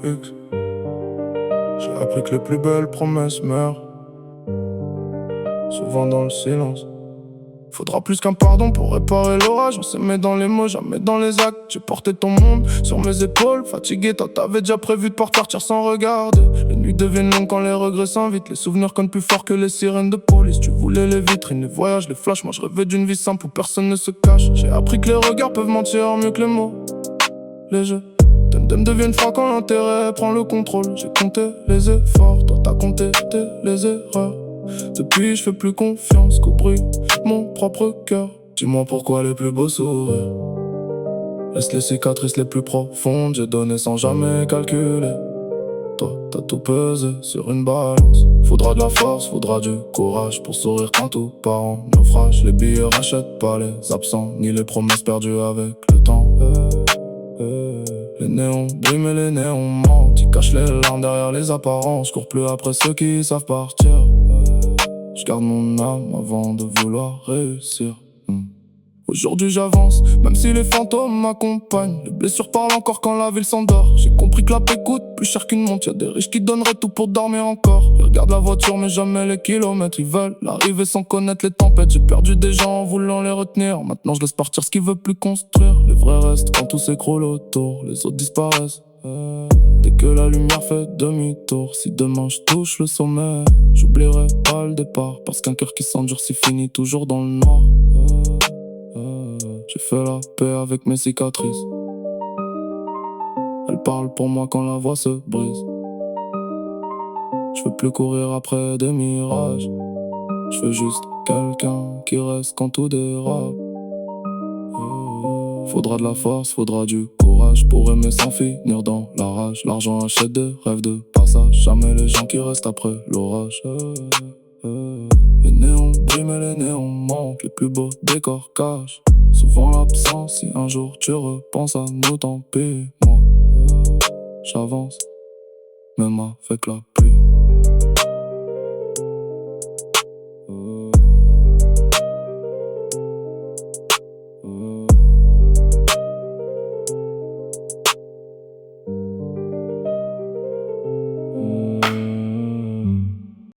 X. J'ai appris que les plus belles promesses meurent souvent dans le silence. Faudra plus qu'un pardon pour réparer l'orage. On s'aimait dans les mots, jamais dans les actes. J'ai porté ton monde sur mes épaules. Fatigué, toi t'avais déjà prévu de partir sans regarder. Les nuits deviennent longues quand les regrets s'invitent. Les souvenirs connent plus fort que les sirènes de police. Tu voulais les vitrines, les voyages, les flashs. Moi je rêvais d'une vie simple où personne ne se cache. J'ai appris que les regards peuvent mentir mieux que les mots. Les jeux Dem deviennent froids quand l'intérêt prend le contrôle. J'ai compté les efforts, toi t'as compté les erreurs. Depuis je fais plus confiance qu'au bruit de mon propre cœur. Dis-moi pourquoi les plus beaux sourires laissent les cicatrices les plus profondes. J'ai donné sans jamais calculer. Toi t'as tout pesé sur une balance. Faudra de la force, faudra du courage pour sourire quand tout part en naufrage. Les billets rachètent pas les absents, ni les promesses perdues avec le temps. Les néons brillent mais les néons mentent. Ils cachent les larmes derrière les apparences. Cours plus après ceux qui savent partir. Je garde mon âme avant de vouloir réussir. Aujourd'hui j'avance, même si les fantômes m'accompagnent. Les blessures parlent encore quand la ville s'endort. J'ai compris que la paix coûte plus cher qu'une montre. Y'a des riches qui donneraient tout pour dormir encore. Ils regardent la voiture mais jamais les kilomètres. Ils veulent l'arrivée sans connaître les tempêtes. J'ai perdu des gens en voulant les retenir. Maintenant je laisse partir ce qu'ils veulent plus construire. Les vrais restent quand tout s'écroule autour. Les autres disparaissent dès que la lumière fait demi-tour. Si demain je touche le sommet, j'oublierai pas le départ. Parce qu'un cœur qui s'endurcit finit toujours dans le noir. J'ai fait la paix avec mes cicatrices. Elles parlent pour moi quand la voix se brise. Je veux plus courir après des mirages. Je veux juste quelqu'un qui reste quand tout dérape. Faudra de la force, faudra du courage pour aimer sans finir dans la rage. L'argent achète des rêves de passage. Jamais les gens qui restent après l'orage. Les néons brillent mais les néons manquent. Les plus beaux décors cachent souvent l'absence. Si un jour tu repenses à nous, tant pis. Moi j'avance, même avec la pluie.